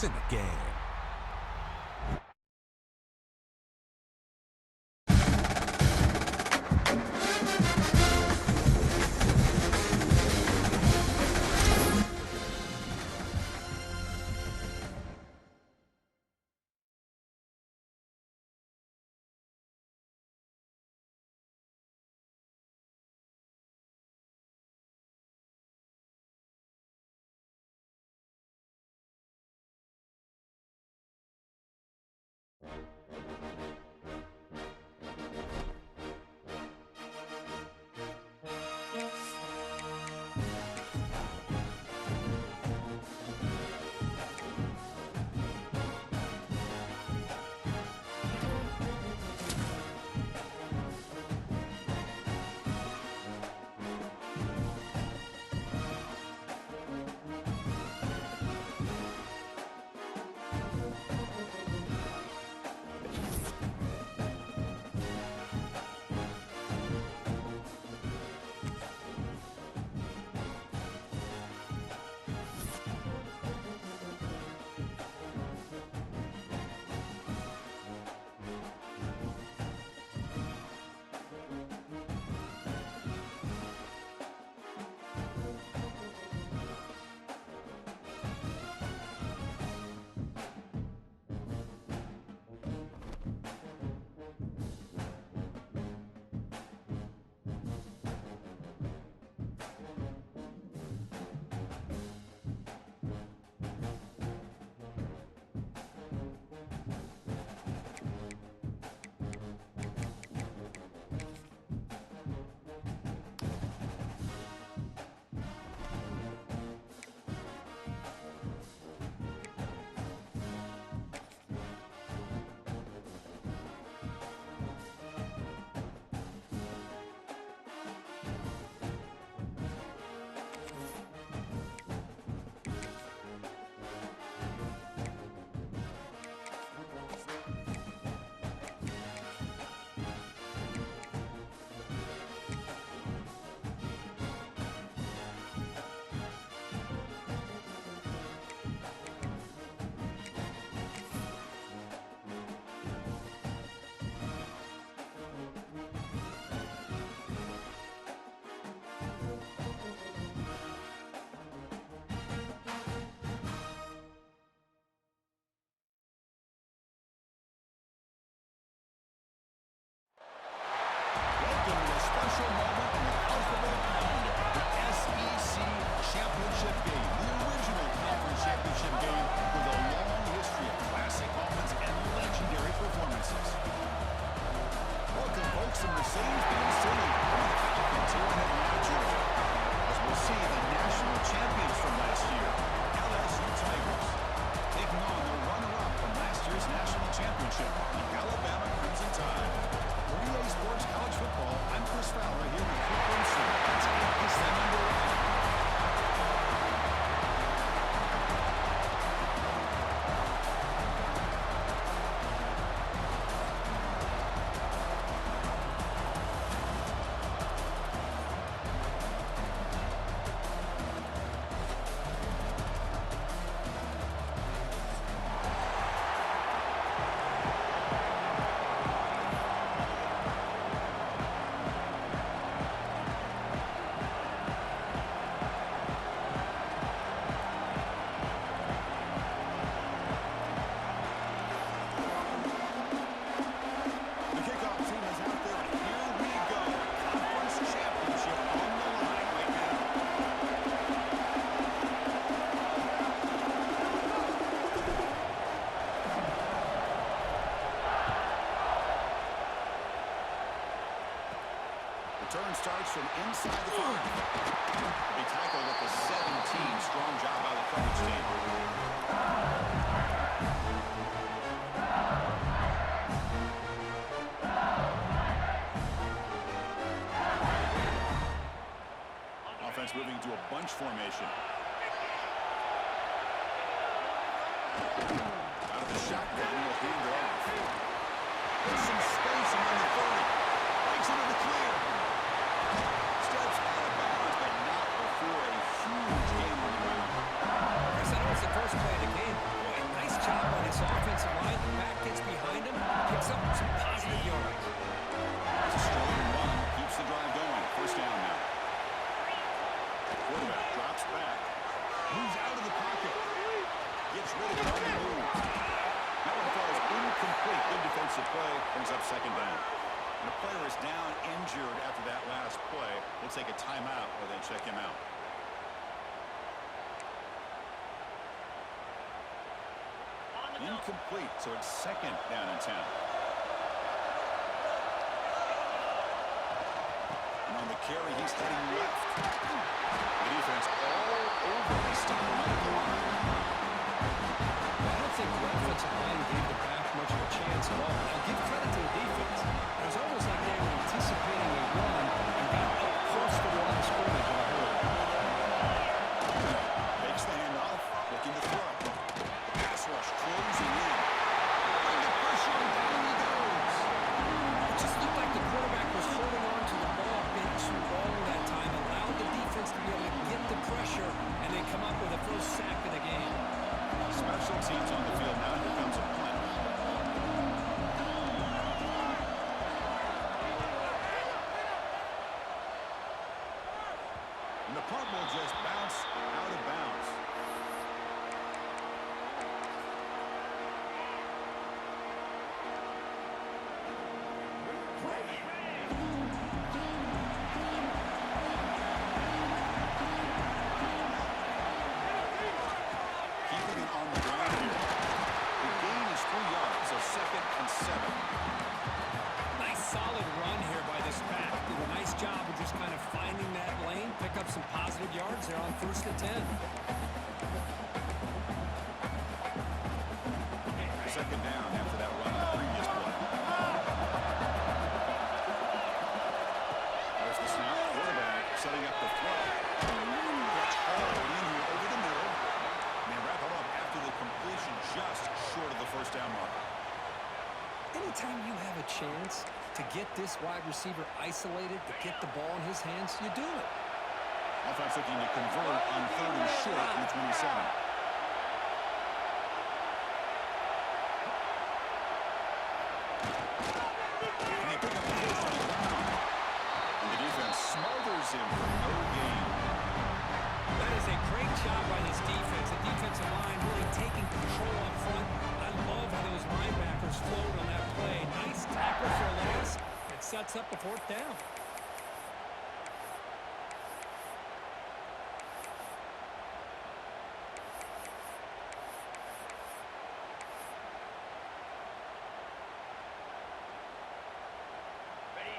points in the game. Return starts from inside the 5. He tackled with the 17. Strong job by the coverage team. Offense moving to a bunch formation. Out of the shotgun, will hand it off. There's some space around the 30. Breaks into the clear. Steps out of bounds, but not before a huge game on the ground. Chris, I know it's the first play of the game. Boy, incomplete, so it's second down and 10. And on the carry, he's heading left. The defense all over the stop him at the line. I don't think the offensive line gave the back much of a chance at all. Now, give credit to the defense. It was almost like they were anticipating a run and got up close to the line of scrimmage in a hurry. Makes the handoff, looking to throw. The pass rush closing in. Under pressure, and down he goes. It just looked like the quarterback was holding on to the ball a bit too long that time, allowed the defense to be able to get the pressure, and then come up with a first sack of the game. Special teams on the field now. Here comes a punt. And the punt will just bounce out of bounds. Keeping it on the ground here. The gain is 3 yards, so second and 7. Nice solid run here by this pack. Did a nice job of just kind of finding that lane, pick up some positive yards there on 1st and 10. Second down after that run on the previous play. There's the snap. Quarterback setting up the throw. Gets all in here over the middle. And they wrap it up after the completion just short of the first down mark. Anytime you have a chance to get this wide receiver isolated, to get the ball in his hands, you do it. Offense looking to convert on 3rd and short from the 27. And they pick up the first on the ground. And the defense smothers him for no gain. That is a great job by this defense. The defensive line really taking control up front. I love how those linebackers flowed on that play. Nice tackle for a loss. It sets up a 4th down.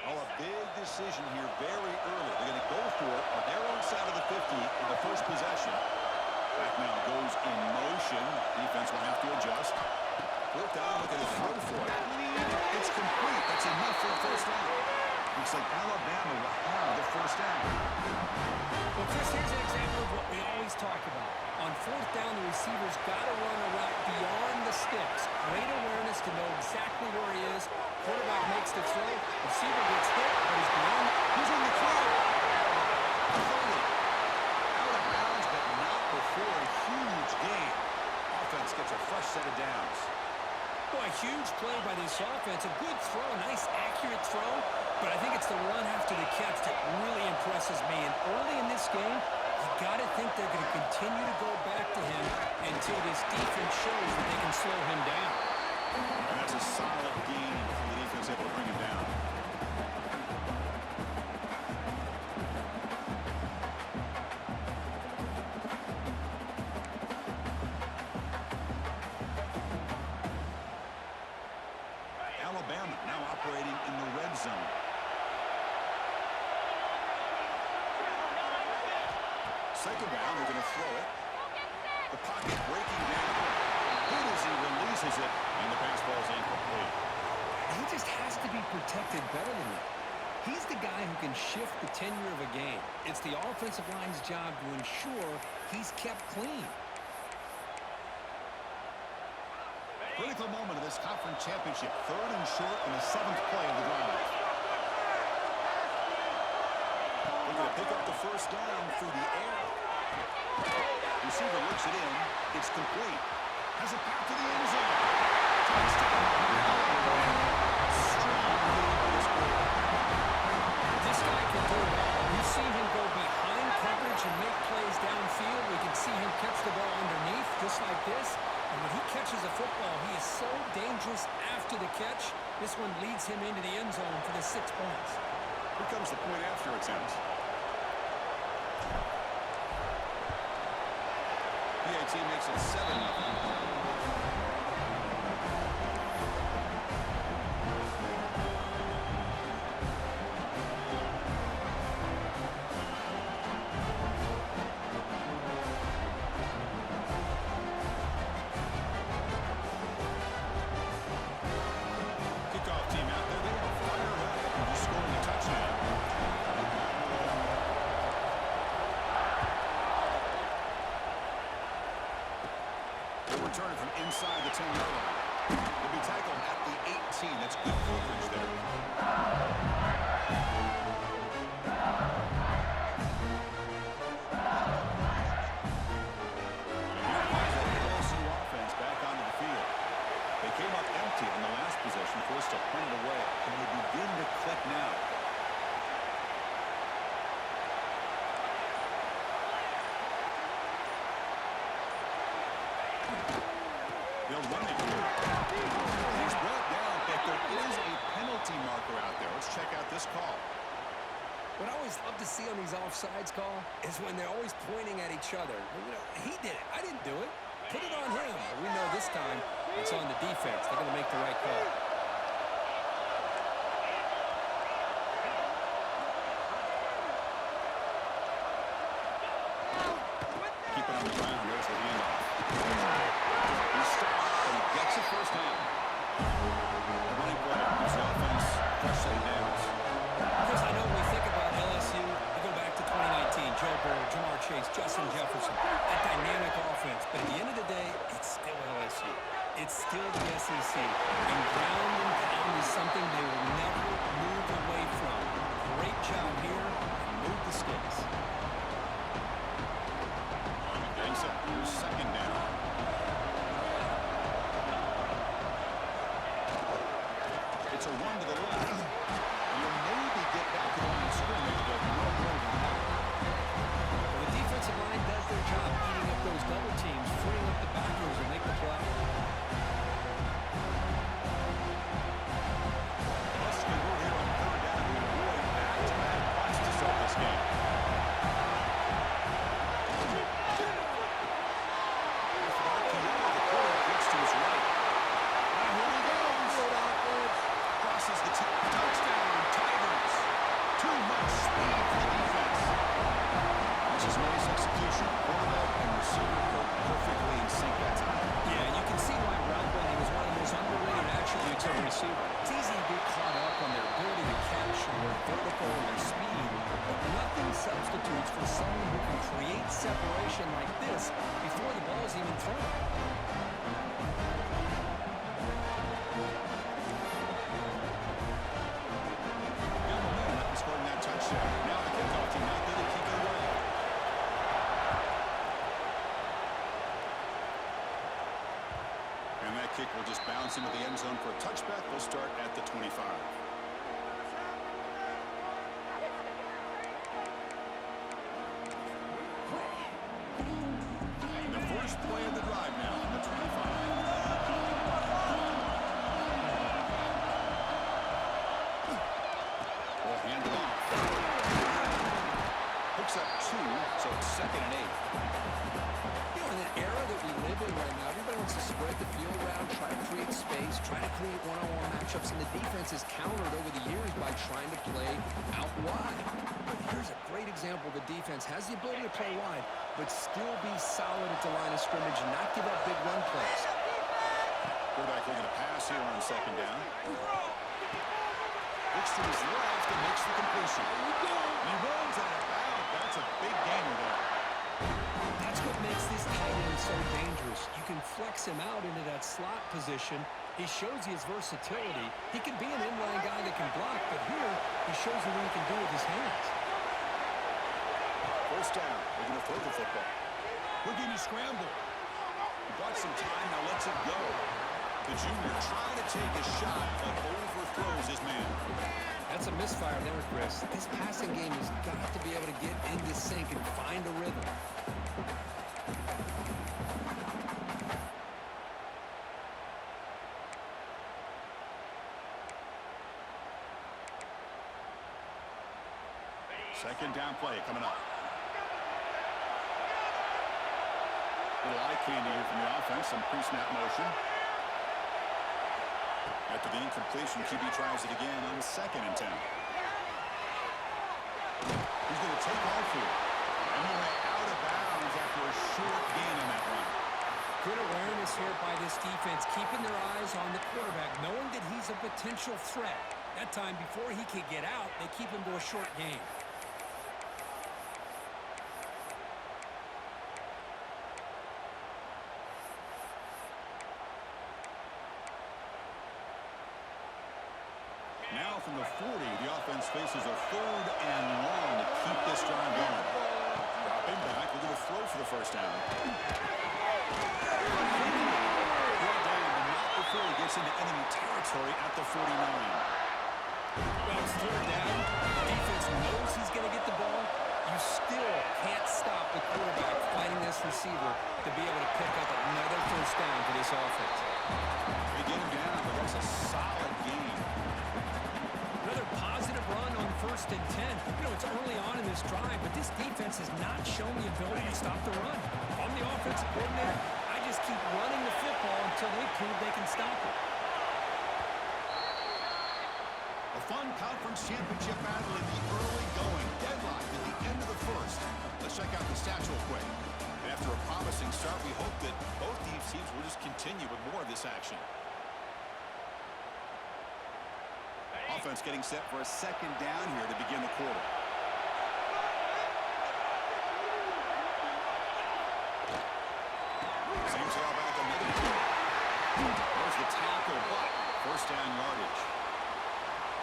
Oh, a big decision here very early. They're going to go for it on their own side of the 50 in the first possession. Back now goes in motion. Defense will have to adjust. 4th down, look at his throw for it. It's complete. That's enough for a first down. Looks like Alabama will have the first down. Well, Chris, here's an example of what we always talk about. On 4th down, the receiver's got to run a route beyond the sticks. Great awareness to know exactly where he is. Quarterback makes the throw. Receiver gets hit, but he's beyond. He's in the clear. Out of bounds, but not before a huge gain. Offense gets a fresh set of downs. Boy, huge play by this offense. A good throw, nice accurate throw. But I think it's the run after the catch that really impresses me. And early in this game, you got to think they're going to continue to go back to him until this defense shows that they can slow him down. And that's a solid gain for the defense able to bring him down. Alabama now operating in the red zone. Second round, they're going to throw it. The pocket breaking down. Good as he releases it, and the pass ball is incomplete. He just has to be protected better than that. He's the guy who can shift the tenure of a game. It's the offensive line's job to ensure he's kept clean. Critical moment of this conference championship. 3rd and short in the 7th play of the drive. They're going to pick up the first down through the air. Receiver looks it in. It's complete. Has it back to the end zone. Touchdown. Strong move by this quarterback. This guy can do it all. We've seen him go behind coverage and make plays downfield. We can see him catch the ball underneath just like this. And when he catches a football, he is so dangerous after the catch. This one leads him into the end zone for the 6 points. Here comes the point after attempt. PAT makes it 7-0. return it from inside the 10-yard line. He'll be tackled at the 18. That's good coverage there. Offense back onto the field. They came up empty in the last possession, forced to punt it away. Can they begin to click now? They'll run it here. He's brought down, but there is a penalty marker out there. Let's check out this call. What I always love to see on these offsides call is when they're always pointing at each other. You know, he did it. I didn't do it. Put it on him. We know this time it's on the defense. They're going to make the right call. Keep it on the ground. There's the handoff. He stopped, and he gets it first down. The running play gives the offense fresh set of downs. Chris, I know when we think about LSU, we go back to 2019, Joe Burrow, Jamar Chase, Justin Jefferson, that dynamic offense. But at the end of the day, it's still LSU. It's still the SEC. And ground and pound is something they will never move away from. Great job here, and move the sticks. Brings up your second down. It's a run to the left. You'll maybe get back to the line of scrimmage, but no more than that. Well, the defensive line does their job eating up those double teams, freeing up the backers and make the play. Let's convert here on third down to avoid back-to-back punts to start this game. Crosses the touchdown, Tigers. Too much speed for the defense. This is nice execution. Quarterback and receiver perfectly in sync that time. Yeah, you can see why route running is one of the most underrated attributes of a receiver. It's easy to get caught up on their ability to catch or their vertical or their speed, but nothing substitutes for someone who can create separation like this before the ball is even thrown. Scoring that touchdown. Now the kickoff team out there to kick it away. And that kick will just bounce into the end zone for a touchback. They'll start at the 25. The first play of the drive now on the 25. Hand it off. Picks up 2, so it's 2nd and 8. You know, in an era that we live in right now, everybody wants to spread the field around, try to create space, try to create one-on-one matchups, and the defense has countered over the years by trying to play out wide. But here's a great example. The defense has the ability to play wide, but still be solid at the line of scrimmage and not give up big run plays. Quarterback looking to pass here on 2nd down. Looks to his left and makes the completion. He runs out of bounds. That's a big gainer there. That's what makes this tight end so dangerous. You can flex him out into that slot position. He shows you his versatility. He can be an inline guy that can block, but here he shows you what he can do with his hands. First down. They're going to throw the football. Houdini scramble. He bought some time. Now lets it go. The junior trying to take a shot, but overthrows his man. That's a misfire there, Chris. This passing game has got to be able to get into sync and find a rhythm. Second down play coming up. Little eye candy here from the offense. Some pre-snap motion. After the incompletion, QB tries it again on 2nd and 10. He's going to take off here. And he went out of bounds after a short gain on that run. Good awareness here by this defense, keeping their eyes on the quarterback, knowing that he's a potential threat. That time, before he can get out, they keep him to a short gain. from the 40. The offense faces a 3rd and long to keep this drive going. Dropping back, we're going to throw for the first down. Brought down, but not before he gets into enemy territory at the 49. Well, it's 3rd down. The defense knows he's going to get the ball. You still can't stop the quarterback fighting this receiver to be able to pick up another first down for this offense. They get him down, but that's a solid game. Another positive run on 1st and 10. You know, it's early on in this drive, but this defense has not shown the ability to stop the run. I'm the offensive coordinator. I just keep running the football until they prove they can stop it. A fun conference championship battle in the early going. Deadlocked at the end of the 1st. Let's check out the stats real quick. And after a promising start, we hope that both these teams will just continue with more of this action. Offense getting set for a 2nd down here to begin the quarter. Same tail back, another two. There's the tackle, but 1st down yardage.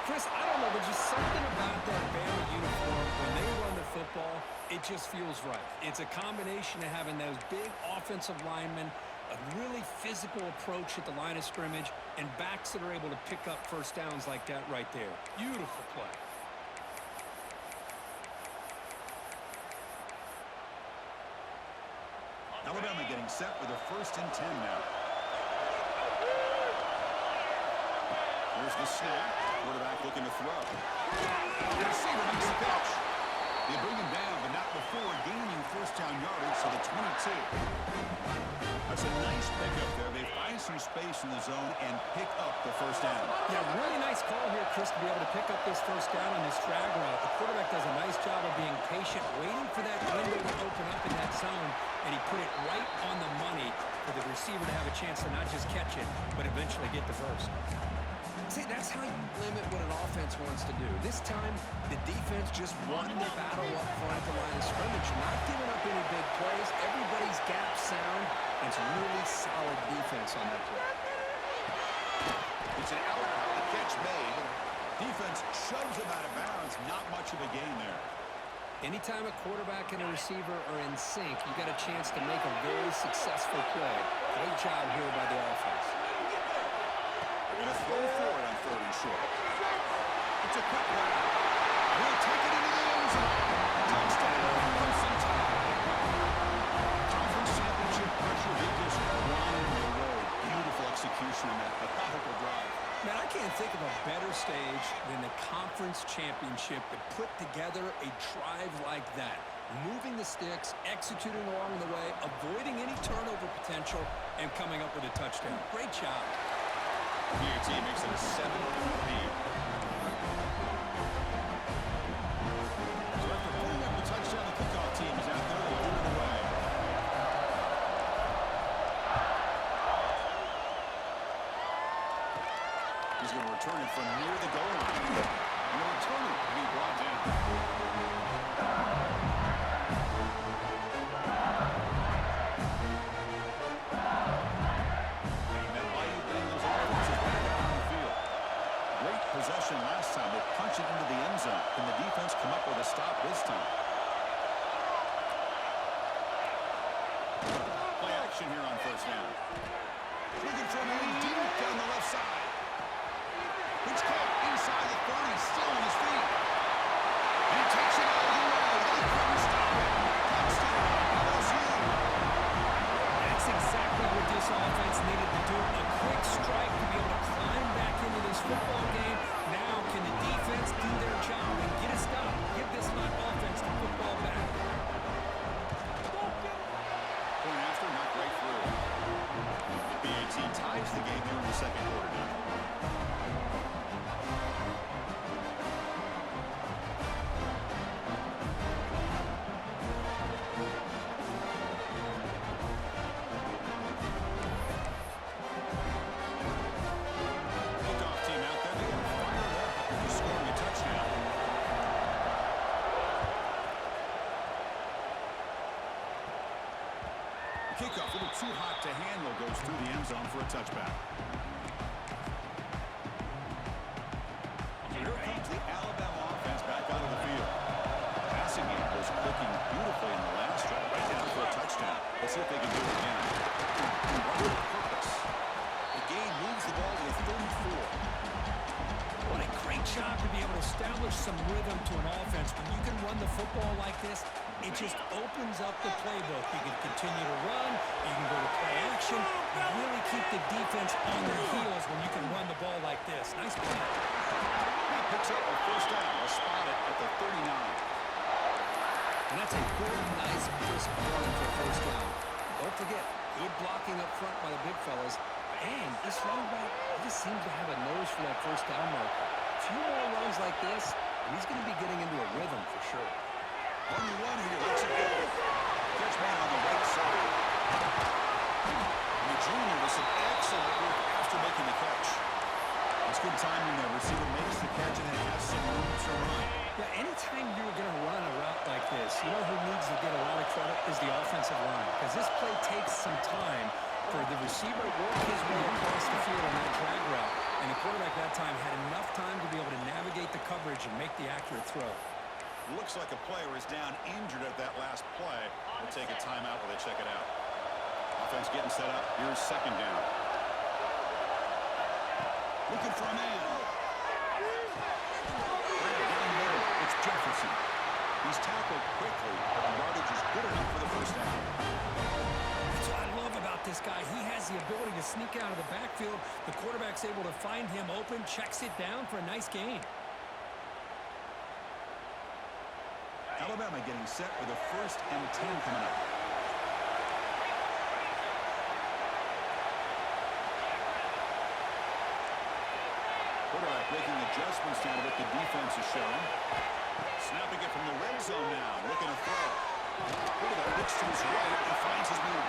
Chris, I don't know, there's just something about that Bama uniform. When they run the football, it just feels right. It's a combination of having those big offensive linemen, a really physical approach at the line of scrimmage, and backs that are able to pick up first downs like that right there. Beautiful play. Alabama getting set with a 1st and 10 now. Here's the snap. Quarterback looking to throw. The receiver makes the catch. They bring him down, but not before gaining 1st down yardage to the 22. That's a nice pickup there. They find some space in the zone and pick up the 1st down. Yeah, really nice call here, Chris, to be able to pick up this 1st down on this drag route. The quarterback does a nice job of being patient, waiting for that window to open up in that zone, and he put it right on the money for the receiver to have a chance to not just catch it, but eventually get the first. See, that's how you limit what an offense wants to do. This time, the defense just won the battle up front at the line of scrimmage, not giving up any big plays. Everybody's gap sound, and it's really solid defense on that play. It's an out the catch made. Defense shoves him out of bounds. Not much of a gain there. Anytime a quarterback and a receiver are in sync, you got a chance to make a very successful play. Great job here by the offense. They're going to throw for it on 3rd and short. It's a quick one. He'll take it into the end zone. Touchdown, Clemson Tide. Conference championship pressure. They just run the road. Beautiful execution on that methodical drive. Man, I can't think of a better stage than the conference championship to put together a drive like that. Moving the sticks, executing along the way, avoiding any turnover potential, and coming up with a touchdown. Great job. PAT makes it a 7-point lead. So after putting up the touchdown, the kickoff team is out there to put it away. He's going to return it from near the goal line. And the returner will be brought down. Possession last time. They punch it into the end zone. Can the defense come up with a stop this time? Play action here on 1st down. Looking for a man deep down the left side. It's caught inside the 30, still on his feet. And he takes it all the way. They couldn't stop it. Touchdown, LSU. That's exactly what this offense needed to do. A quick strike to be able to climb back into this football game. Now can the defense do their job and get a stop? Give this hot offense the football back. Point after, not right through. BAT ties the game here in the 2nd quarter now. Kickoff, a little too hot to handle, goes through the end zone for a touchback. Here Let's see if they can do it again. Run with purpose. The game moves the ball to the 34. What a great job to be able to establish some rhythm to an offense. When you can run the football like this, it just opens up the playbook. You can continue to run, you can go to play action, and really keep the defense on their heels when you can run the ball like this. Nice play. He picks up a first down. They'll spot it at the 39. And that's a good, nice, crisp run for a first down. Don't forget, good blocking up front by the big fellas. And this running back, he just seems to have a nose for that first down marker. A few more runs like this, and he's going to be getting into a rhythm for sure. On the run here, lets it go. Catch man on the right side. And the junior with some excellent work after making the catch. It's good timing there. Receiver makes the catch and then has some room to run. Yeah, anytime you're going to run a route like this, you know who needs to get a lot of credit is the offensive line. Because this play takes some time for the receiver to work his way across the field on that drag route. And the quarterback that time had enough time to be able to navigate the coverage and make the accurate throw. Looks like a player is down injured at that last play. We'll take a timeout while they check it out. Offense getting set up. Here's second down. Looking for a man. Down the middle, it's Jefferson. He's tackled quickly, but the yardage is good enough for the first down. That's what I love about this guy. He has the ability to sneak out of the backfield. The quarterback's able to find him open, checks it down for a nice gain. Alabama getting set with a 1st and 10 coming up. Quarterback making adjustments down to what the defense is showing. Snapping it from the red zone now, looking to throw. Quarterback looks to his right and finds his man.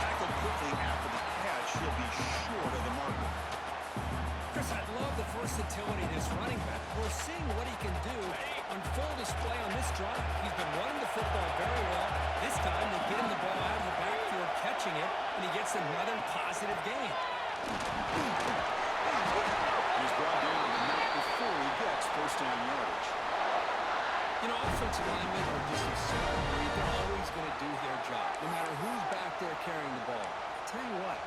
Tackled quickly after the catch. He'll be short of the marker. Chris, I love the versatility of this running back. We're seeing what he can do on full display on this drive. He's been running the football very well. This time, they get him the ball out of the backfield, catching it, and he gets another positive gain. He's brought down, but not before he gets first down yardage. You know, offensive linemen are just a small breed. They're always going to do their job, no matter who's back there carrying the ball. I'll tell you what,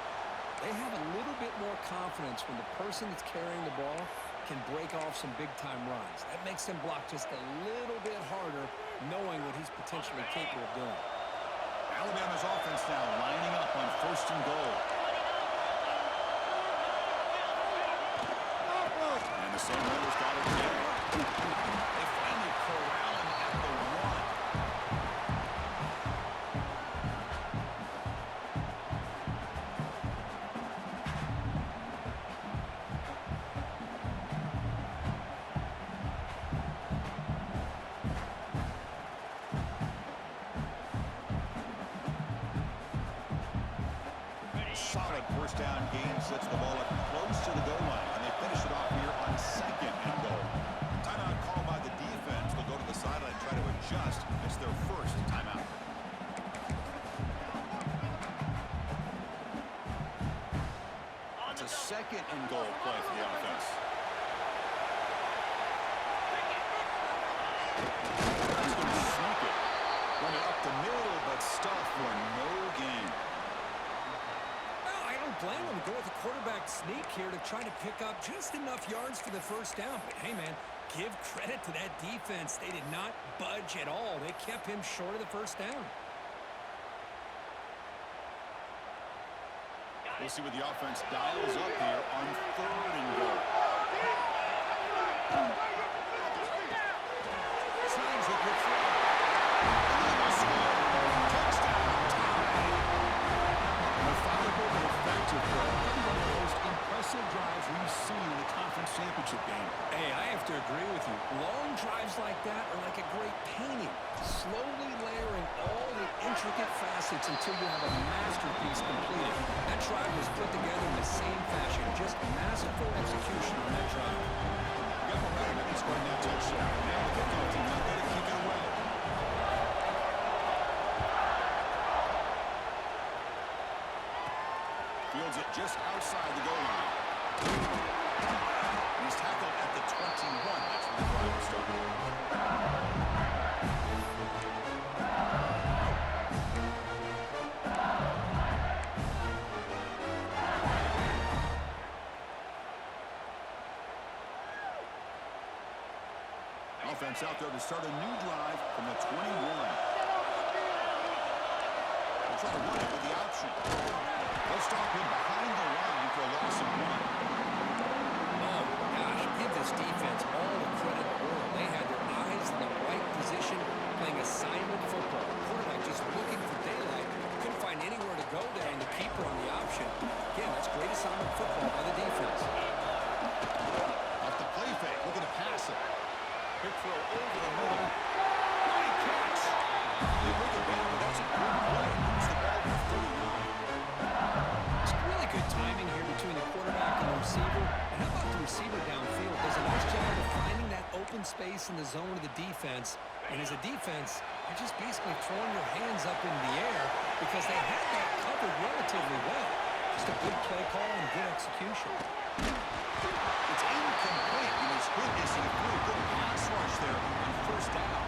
they have a little bit more confidence when the person that's carrying the ball can break off some big-time runs. That makes them block just a little bit harder, knowing what he's potentially capable of doing. Alabama's offense now lining up on 1st and goal. And the Seminoles got it again. They finally corral him at the 1. Solid first down gain sets the ball up close to the goal line, and they finish it off here on 2nd and goal. Timeout called by the defense. They'll go to the sideline and try to adjust. It's their first timeout. It's a 2nd and goal play for the offense. He's going to sneak it. Running up the middle, but stuffed for no gain. Blame him. Go with the quarterback sneak here to try to pick up just enough yards for the first down. But hey, man, give credit to that defense. They did not budge at all. They kept him short of the first down. We'll see what the offense dials up here on 3rd and goal. Signs with good throw. Touchdown, tie. Methodical and effective throw. One of the most impressive drives we've seen in the conference championship game. Hey, I have to agree with you. Long drives like that are like a great painting. Slowly layering all the intricate facets until you have a masterpiece completed. That drive was put together in the same fashion. Just masterful execution on that drive. Got momentum and scoring that touchdown. Now the kickoff team not going to kick it away. Fields it just outside the goal line. He's tackled at the 21. That's where the drive was started. gets out there to start a new drive from the 21. They'll try to run it with the option. They'll stop him behind the line for a loss of 1. Oh, gosh, give this defense all the credit in the world. They had their eyes in the right position, playing assignment football. Quarterback just looking for daylight. Couldn't find anywhere to go there, and the keeper on the option. Again, that's great assignment football by the defense. Off the play fake, looking to pass it. Quick throw over the middle. Great catch. They bring it back, but that's a good play. Moves the ball to 39. It's really good timing here between the quarterback and the receiver. And how about the receiver downfield? Does a nice job of finding that open space in the zone of the defense. And as a defense, you're just basically throwing your hands up in the air because they had that covered relatively well. Just a good play call and good execution. It's incomplete when he's hit as he threw. Good pass rush there on first down.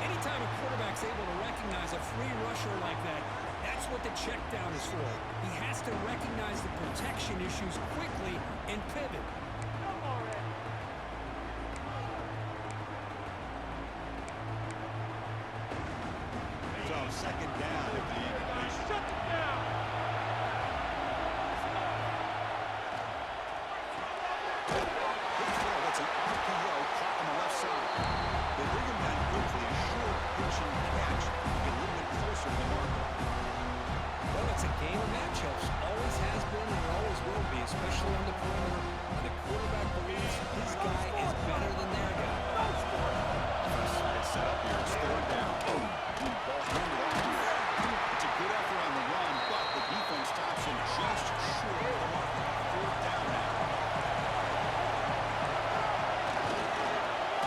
Anytime a quarterback's able to recognize a free rusher like that, that's what the check down is for. He has to recognize the protection issues quickly and pivot. So second down at the incompletion. Shut it down. Good throw. That's an RPO caught on the left side. They bring him down quickly. A short pitching catch to get a little bit closer to the marker. Well, it's a game of matchups. Always has been and always will be, especially on the perimeter. And the quarterback believes his guy is better than their guy. It's set up here. It's third down. Ball handed off here. It's a good effort on the run, but the defense stops him just short of the marker. Fourth down now.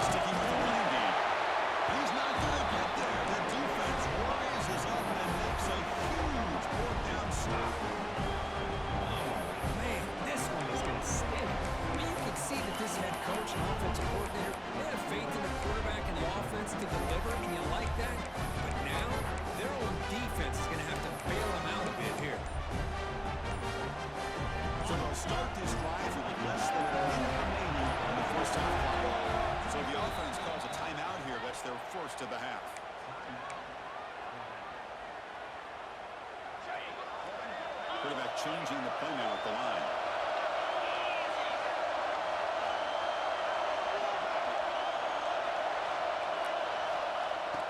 Sticking with the running game. He's not going to get there. The defense rises up and makes a huge fourth down stop. Man, this one is going to sting. I mean, you can see that this head coach and offensive coordinator, they have faith in the quarterback and the offense to deliver, and you like that. But now, their own defense is going to have to bail them out a bit here. So they'll start this drive with less than a minute remaining on the first half clock. So the offense calls a timeout here. That's their first of the half. Quarterback changing the play now at the line.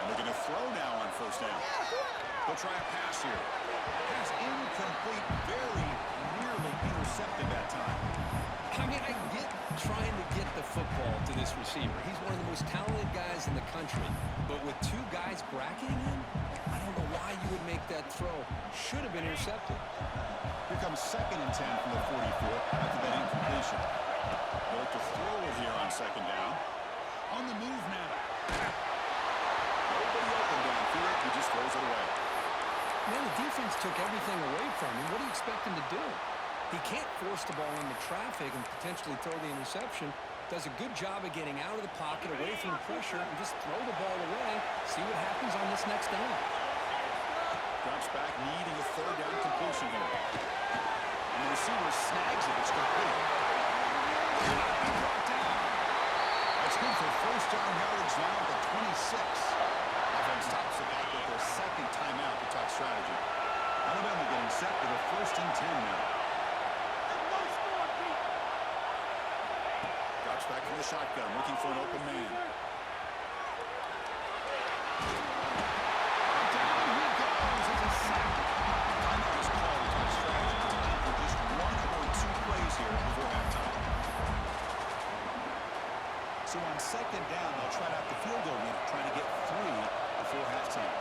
And they're going to throw now on first down. They'll try a pass here. Pass incomplete, very nearly intercepted that time. I mean, I get trying to get the football to this receiver. He's one of the most talented guys in the country. But with two guys bracketing him, I don't know why you would make that throw. Should have been intercepted. Here comes 2nd and 10 from the 44 after that incompletion. They'll look to throw it here on second down. On the move now. Nobody open downfield. He just throws it away. Man, the defense took everything away from him. What do you expect him to do? He can't force the ball into traffic and potentially throw the interception. Does a good job of getting out of the pocket, away from the pressure, and just throw the ball away. See what happens on this next down. Drops back, needing a third down completion here. And the receiver snags it. It's complete. And brought down. That's good for first down yardage now at the 26. Offense stops it back with their second timeout to talk strategy. Alabama getting set for the 1st and 10 now. Drops back from the shotgun, looking for an open man. So on second down, they'll try out the field goal unit, trying to get 3 before halftime.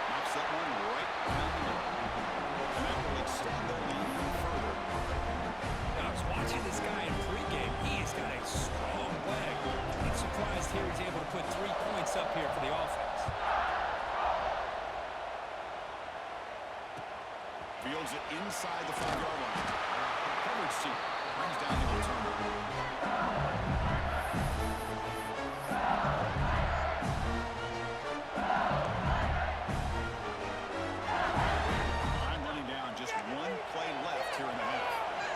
Knocks that one right down the middle. And that will extend their lead even further. I was watching this guy in pregame. He's got a strong leg. I'm surprised here he's able to put 3 points up here for the offense. Fields it inside the 5-yard line. Coverage team brings down the returner. Time running down, just 1 play left here in the half.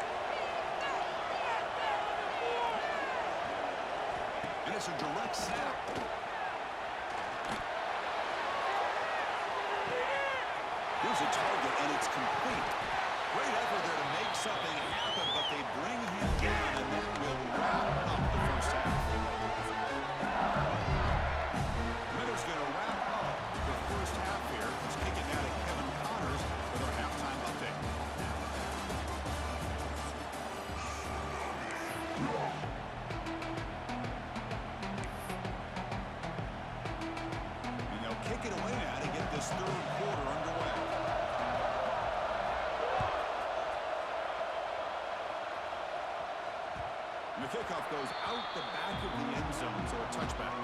quarterback sack. Here's a target, and it's complete. Great effort there to make something happen, but they bring him down, and that will wrap up the first half. Ritter's going to wrap up the first half here. Let's kick it now to Kevin Connors with our halftime update. And they'll kick it away now to get this third quarter underway. And the kickoff goes out the back of the end zone, so a touchback.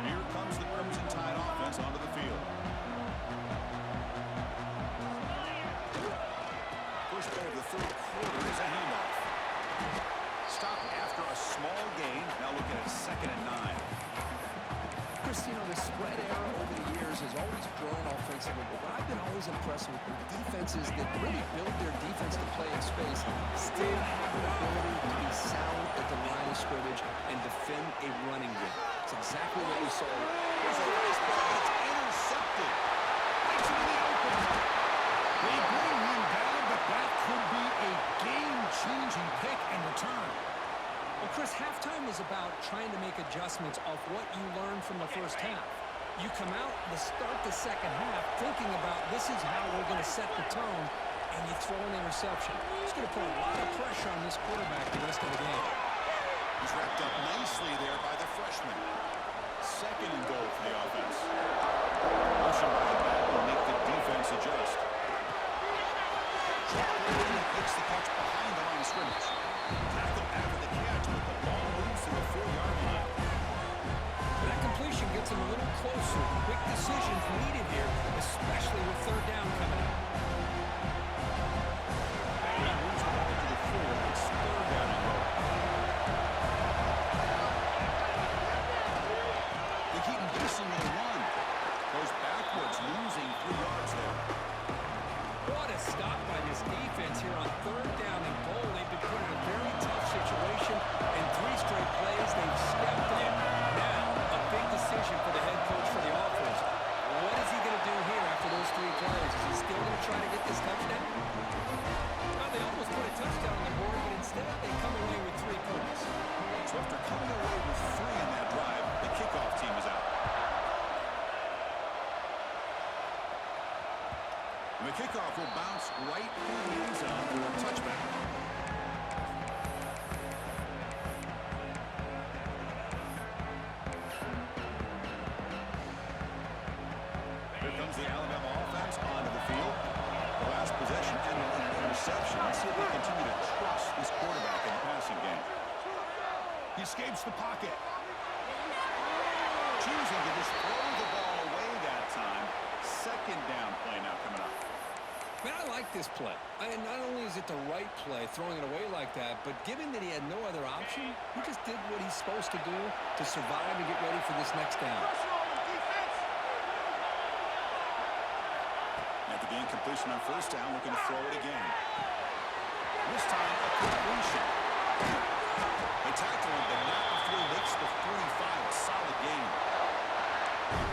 Here comes the Crimson Tide offense onto the field. First play of the third quarter is a handoff. Stopped after a small gain. Now looking at 2nd and 9. Chris, you know, the spread era over the years has always grown offensively, but what I've been always impressed with defenses that really build their defense to play in space still have an ability to be sound at the line of scrimmage and defend a running game. It's exactly what we saw. There's a nice ball. It's intercepted. Right to the open. They bring him down, but that could be a game-changing pick and return. Well, Chris, halftime is about trying to make adjustments off what you learned from the first half. You come out to start the second half thinking about this is how we're going to set the tone, and you throw an interception. It's going to put a lot of pressure on this quarterback the rest of the game. He's wrapped up nicely there by the freshman. 2nd and goal for the offense. Motion by the back will make the defense adjust. Hits the catch behind the line of scrimmage. Tackle after the catch, but the ball moves to the 4-yard line. That completion gets him a little closer. Quick decisions needed here, especially with 3rd down coming up. He moves the ball to the 4. It's 3rd down and goal. They keep him guessing with a run. Goes backwards, losing 3 yards there. What a stop by this defense here on 3rd down and goal. They've been put in a very tough situation, and 3 straight plays they've stepped in. Now, a big decision for the head coach for the offense. What is he going to do here after those 3 plays? Is he still going to try to get this touchdown? Well, they almost put a touchdown on the board, but instead they come away with 3 points. So after coming away with 3 in that drive, the kickoff team is out. And the kickoff will bounce right through the end zone for a touchback. Here comes the Alabama offense onto the field. The last possession ended in an interception. Let's see if they continue to trust this quarterback in the passing game. He escapes the pocket. Choosing to just throw the ball away that time. 2nd down play now coming up. Man, I like this play. And not only is it the right play, throwing it away like that, but given that he had no other option, he just did what he's supposed to do to survive and get ready for this next down. At the game completion on 1st down, looking to throw it again. This time, a completion. They tackle him, but not before he makes the 45. A solid game.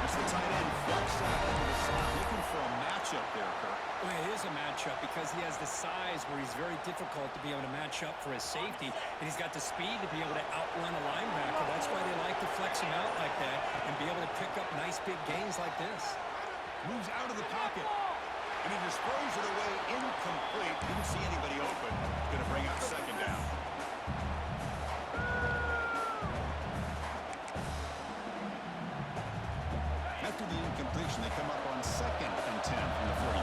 As the tight end flex out into the slot, looking for a matchup there, Kirk. Well, it is a matchup because he has the size where he's very difficult to be able to match up for his safety, and he's got the speed to be able to outrun a linebacker. That's why they like to flex him out like that and be able to pick up nice big gains like this. Moves out of the pocket, and he just throws it away incomplete. Didn't see anybody open. Going to bring out 2nd down. After the incompletion, they come up on 2nd and 10 from the 45.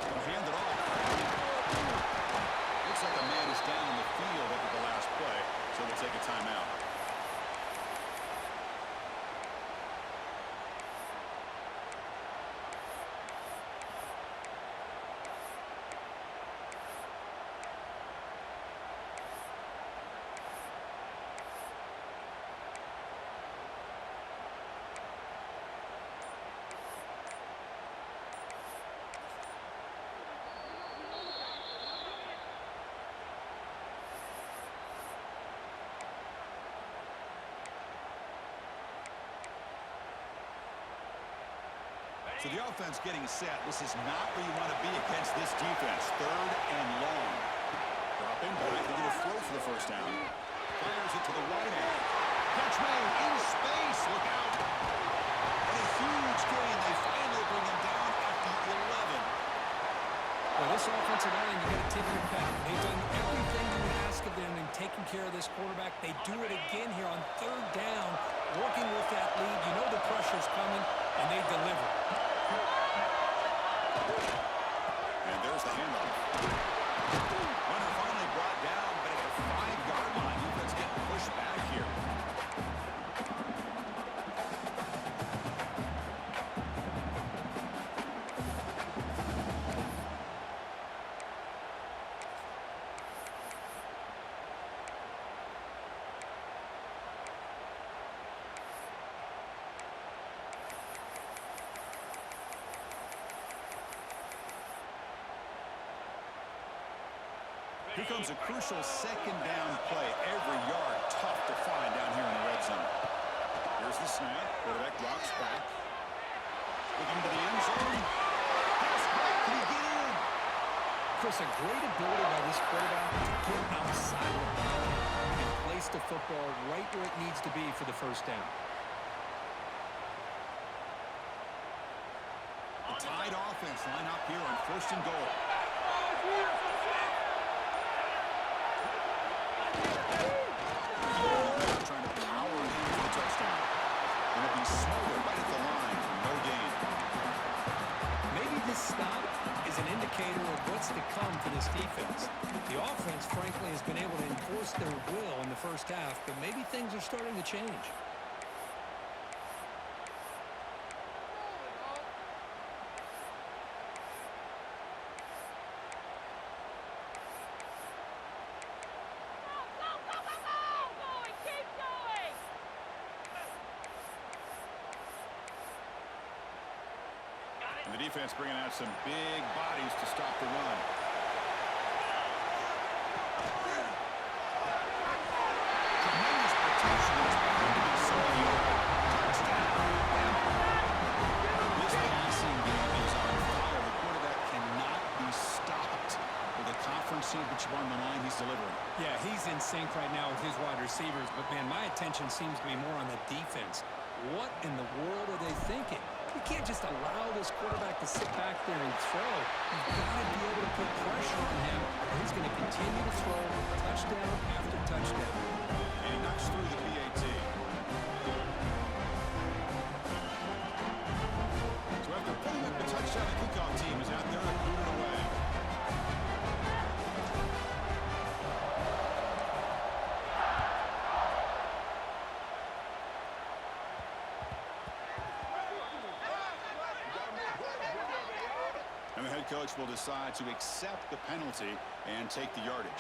They'll hand it off. Looks like a man is down in the field after the last play, so they'll take a timeout. So the offense getting set. This is not where you want to be against this defense. 3rd and long. Dropping back. They're going to throw for the first down. Fires it to the right end. Catch made in space. Look out. And a huge gain. They finally bring him down at the 11. Well, this offensive line, you got to tip your cap. They've done everything you would ask of them in taking care of this quarterback. They do it again here on 3rd down, working with that lead. You know the pressure's coming, and they deliver. And there's the handoff. Runner finally brought down, but at the 5-yard line, defense getting pushed back here. Here comes a crucial 2nd down play. Every yard tough to find down here in the red zone. Here's the snap. Quarterback drops back. Looking to the end zone. Pass back. Can he get in? Chris, a great ability by this quarterback to get outside of the pocket and place the football right where it needs to be for the first down. A tied offense line up here on 1st and goal. Trying to power in for the touchdown. And it'll be smothered right at the line for no gain. Maybe this stop is an indicator of what's to come for this defense. The offense, frankly, has been able to enforce their will in the first half, but maybe things are starting to change. And the defense bringing out some big bodies to stop the run. Tremendous protection. Touchdown. This passing game is on fire. The quarterback cannot be stopped. With a conference championship on the line, he's delivering. Yeah, he's in sync right now with his wide receivers, but, man, my attention seems to be more on the defense. What in the world are they thinking? You can't just allow this quarterback to sit back there and throw. You've got to be able to put pressure on him, or he's going to continue to throw touchdown after touchdown. And he knocks through the PAT. So after putting up the touchdown, the kickoff team is out there to boot it away. And the head coach will decide to accept the penalty and take the yardage.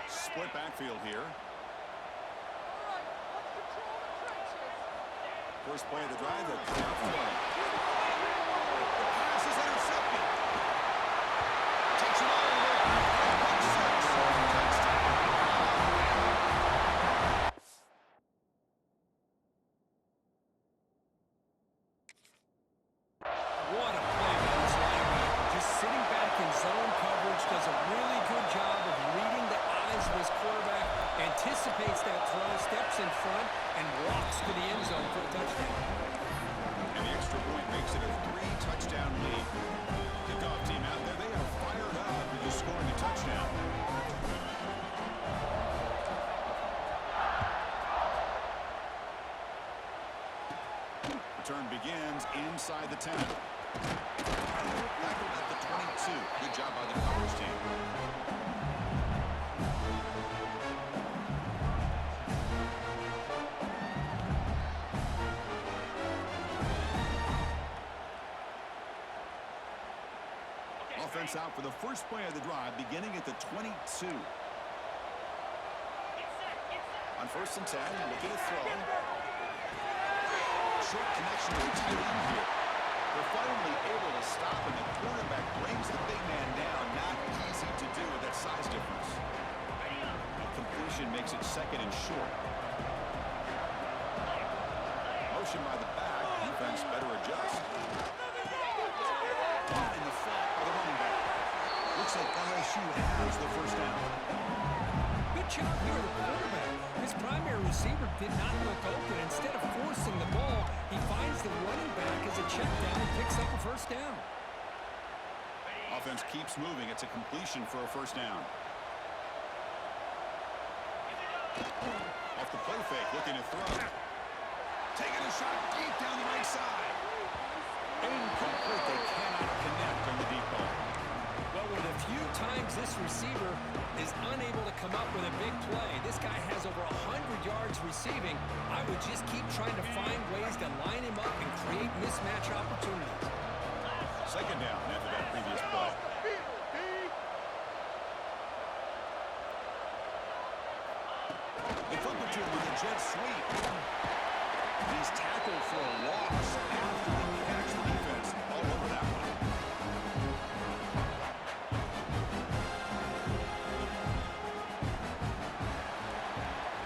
Split backfield here. First play of the drive, they'll come out for it. The pass is intercepted. Takes it all the way back. Touchdown. What a play by this linebacker. Just sitting back in zone coverage, does a really good job of reading the eyes of his quarterback, anticipates that throw, steps in front, and walks to the end zone for a touchdown. And the extra point makes it a 3-touchdown lead. Kickoff team out there, they are fired up for just scoring a touchdown. Return begins inside the 10. Tackled at the 22. Good job by the coverage team. Offense out for the first play of the drive, beginning at the 22. On 1st and 10, looking to throw. Short connection to the tight end here. They're finally able to stop, and the quarterback brings the big man down. Not easy to do with that size difference. possession makes it second and short. Motion by the back. Defense better adjust. Caught in the flat by the running back. Looks like LSU has the first down. Good job here, the quarterback. His primary receiver did not look open. Instead of forcing the ball, he finds the running back as a check down and picks up a first down. Offense keeps moving. It's a completion for a first down. Off the play fake, looking to throw. Taking a shot deep down the right side. Incomplete. They cannot connect on the deep ball. Well, with a few times this receiver is unable to come up with a big play. This guy has over 100 yards receiving. I would just keep trying to find ways to line him up and create mismatch opportunities. Second down after that previous play. They flip it to him with a jet sweep. He's tackled for a loss after the catch. The defense all over that one.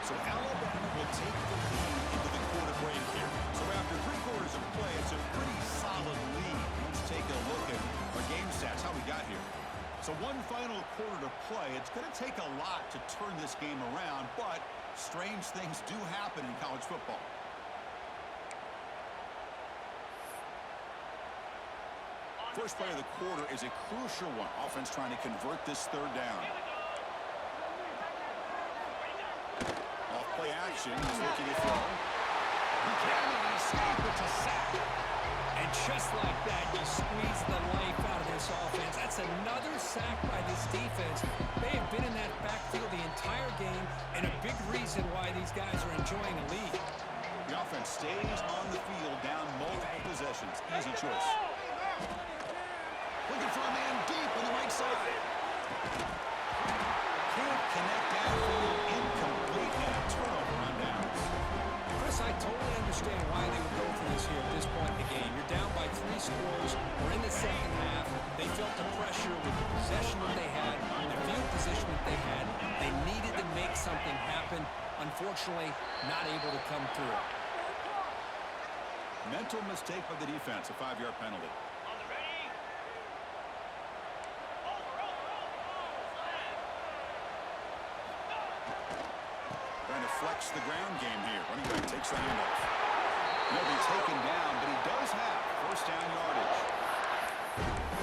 So Alabama will take the lead into the quarter break here. So after 3 quarters of play, it's a pretty solid lead. Let's take a look at our game stats, how we got here. So one final quarter to play. It's going to take a lot to turn this game around, but strange things do happen in college football. First play of the quarter is a crucial one. Offense trying to convert this third down. Off play action. He's looking to throw. He can't escape. It's a sack. And just like that, you squeeze the life out of this offense. That's another sack by this defense. They have been in that backfield the entire game, and a big reason why these guys are enjoying a lead. The offense stays on the field down multiple possessions. Easy choice. Looking for a man deep on the right side. Can't connect downfield. Incomplete and a turnover on downs. Chris, I totally understand why they would go for this here at this point in the game. You're down by 3 scores. We're in the second half. They felt the pressure with the possession that they had, the field position that they had. They needed to make something happen. Unfortunately, not able to come through. Mental mistake by the defense, a 5-yard penalty. Trying to flex the ground game here. Running back takes the handoff. He'll be taken down, but he does have first down yardage.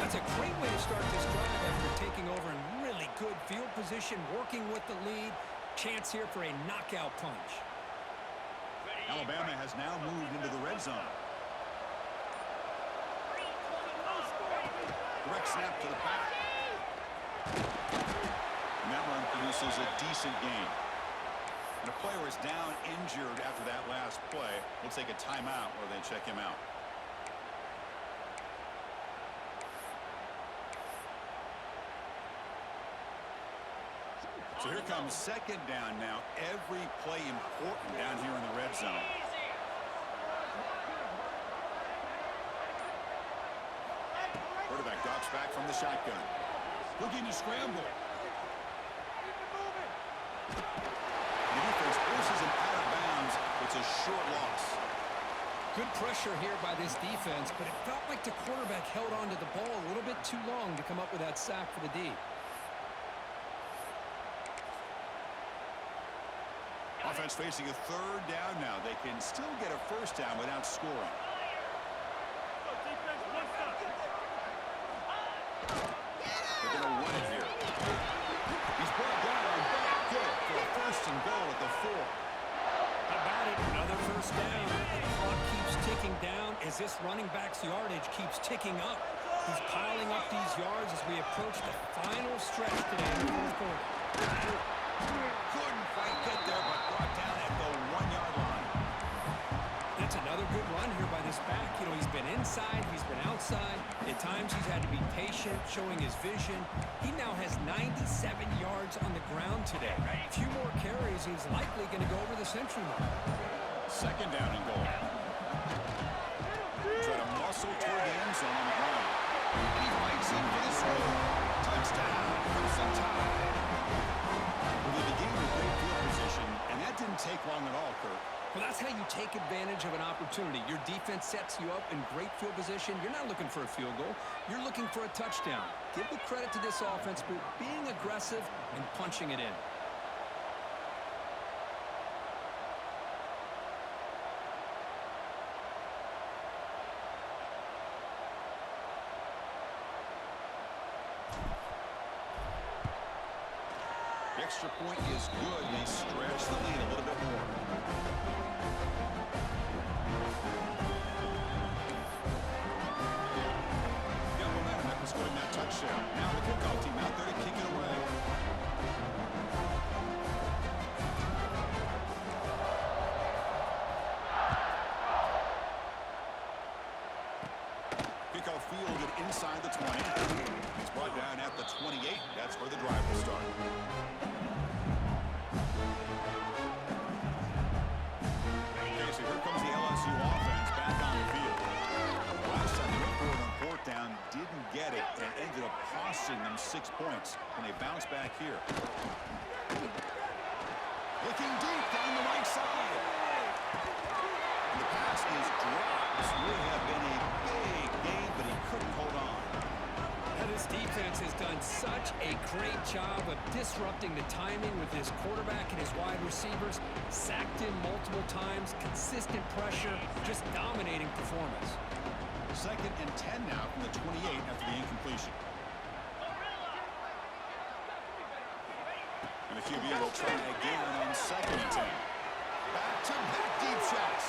That's a great way to start this drive after taking over in really good field position, working with the lead. Chance here for a knockout punch. Alabama has now moved into the red zone. Direct snap to the back. And that run produces a decent gain. And a player is down injured after that last play. We'll take a timeout where they check him out. So here comes second down now. Every play important down here in the red zone. Quarterback drops back from the shotgun. Looking to scramble. The defense forces him out of bounds. It's a short loss. Good pressure here by this defense, but it felt like the quarterback held on to the ball a little bit too long to come up with that sack for the D. Offense facing a third down now. They can still get a first down without scoring. They're going to run it here. He's brought down back good for a first and goal at the 4. How about it? Another first down. The clock keeps ticking down as this running back's yardage keeps ticking up. He's piling up these yards as we approach the final stretch today in the fourth quarter. Couldn't quite get there, but brought down at the 1-yard line. That's another good run here by this back. You know, he's been inside, he's been outside. At times he's had to be patient, showing his vision. He now has 97 yards on the ground today. A few more carries, he's likely going to go over the century mark. Second down and goal. Try to muscle toward the end zone on the ground. And he fights in for the score. Touchdown, Crimson Tide. Well, they begin with great field take advantage of an opportunity. Your defense sets you up in great field position. You're not looking for a field goal. You're looking for a touchdown. Give the credit to this offense for being aggressive and punching it in. The extra point is good. They stretch the lead a little bit more. Got momentum after scoring that touchdown. Now the kickoff team out there to kick it away. Kickoff fielded inside the 20. It's brought down at the 28. That's where the drive will start. Okay, so here comes the LSU offense back on the field. Last time they went for it on fourth down, didn't get it, and ended up costing them 6 points when they bounce back here. Looking deep down the right side. And the pass is dropped. This would have been a big game, but he couldn't hold on. Now, this defense has done such a great job of disrupting the timing with his quarterback and his wide receivers. Sacked him multiple times, consistent pressure, just dominating performance. 2nd and 10 now from the 28 after the incompletion. And the QB will try again on 2nd and 10. Back-to-back deep shots.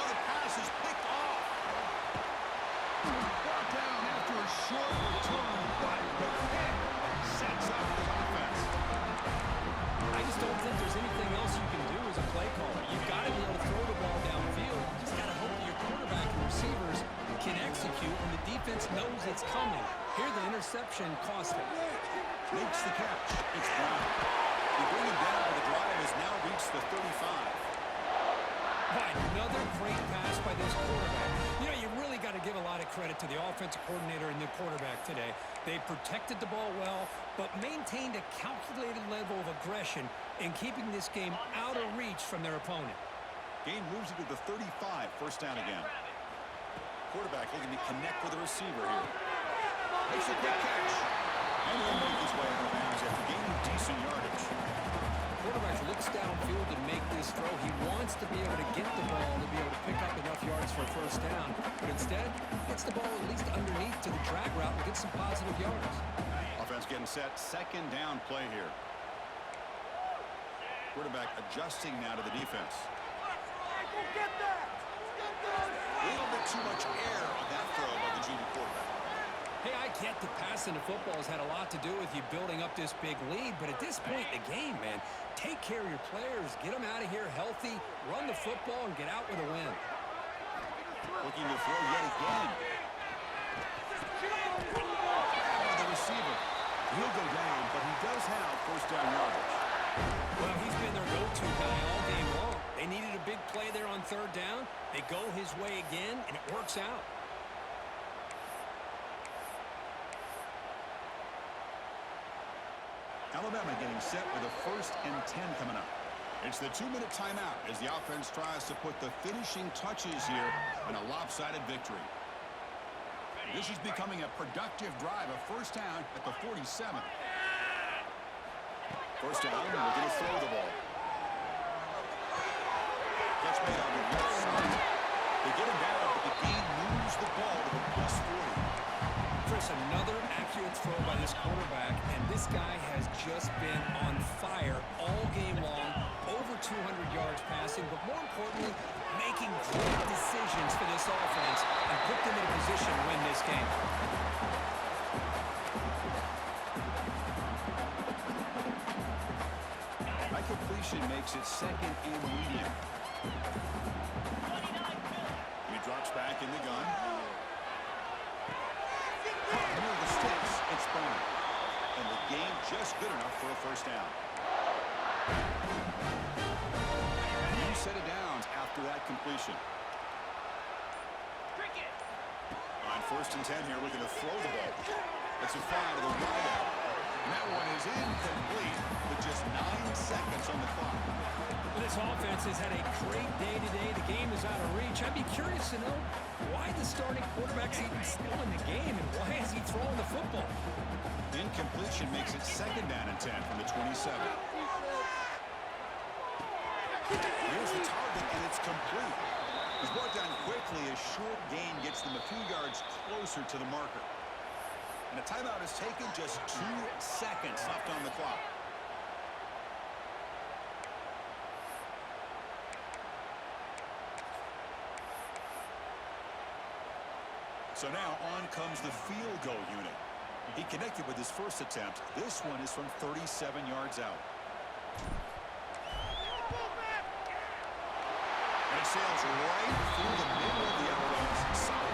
Oh, the pass is picked off. Brought down after a short return, but the pick sets up the offense. I just don't think there's anything else you can do as a play caller. You've got to be able to throw the ball downfield. You just got to hope that your quarterback and receivers can execute when the defense knows it's coming. Here, the interception cost him. Makes the catch. It's Brown. They bring him down, but the drive has now reached the 35. Right, another great pass by this quarterback. You know, you really got to give a lot of credit to the offensive coordinator and the quarterback today. They protected the ball well, but maintained a calculated level of aggression in keeping this game out of reach from their opponent. Game moves it to the 35. First down again. Quarterback looking to connect with the receiver here. Makes a quick catch. And he'll make his way out of bounds after gaining decent yardage. Quarterback looks downfield to make this throw. He wants to be able to get the ball to be able to pick up enough yards for a first down. But instead, gets the ball at least underneath to the drag route and gets some positive yards. Offense getting set. 2nd down play here. Quarterback adjusting now to the defense. A little bit too much air on that throw by the junior quarterback. Hey, I get the passing of football has had a lot to do with you building up this big lead, but at this point in the game, man, take care of your players, get them out of here healthy, run the football, and get out with a win. Looking to throw yet again. The receiver. He'll go down, but he does have first down yardage. Well, he's been their go-to guy all game long. They needed a big play there on 3rd down. They go his way again, and it works out. Alabama getting set with a 1st and 10 coming up. It's the 2-minute timeout as the offense tries to put the finishing touches here in a lopsided victory. This is becoming a productive drive, a first down at the 47. First down, we're going to throw the ball. Catch made on the left side. They get him down, but the game moves the ball to the plus 40. Chris, another accurate throw by this quarterback, and this guy has just been on fire all game long, over 200 yards passing, but more importantly, making great decisions for this offense and put them in a position to win this game. That completion makes it 2nd and medium. He drops back in the gun. Near the sticks, it's Brown. And the game just good enough for a first down. New set of downs after that completion. On 1st and 10 here, looking to throw the ball. It's a fly to the right out. And that one is incomplete, but just Just 9 seconds on the clock. This offense has had a great day today. The game is out of reach. I'd be curious to know why the starting quarterback's even still in the game and why is he throwing the football? Incompletion makes it 2nd down and 10 from the 27. Here's the target, and it's complete. He's brought down quickly. A short gain gets them a few yards closer to the marker. And a timeout is taken. Just 2 seconds left on the clock. So now on comes the field goal unit. He connected with his first attempt. This one is from 37 yards out. And it sails right through the middle of the end zone.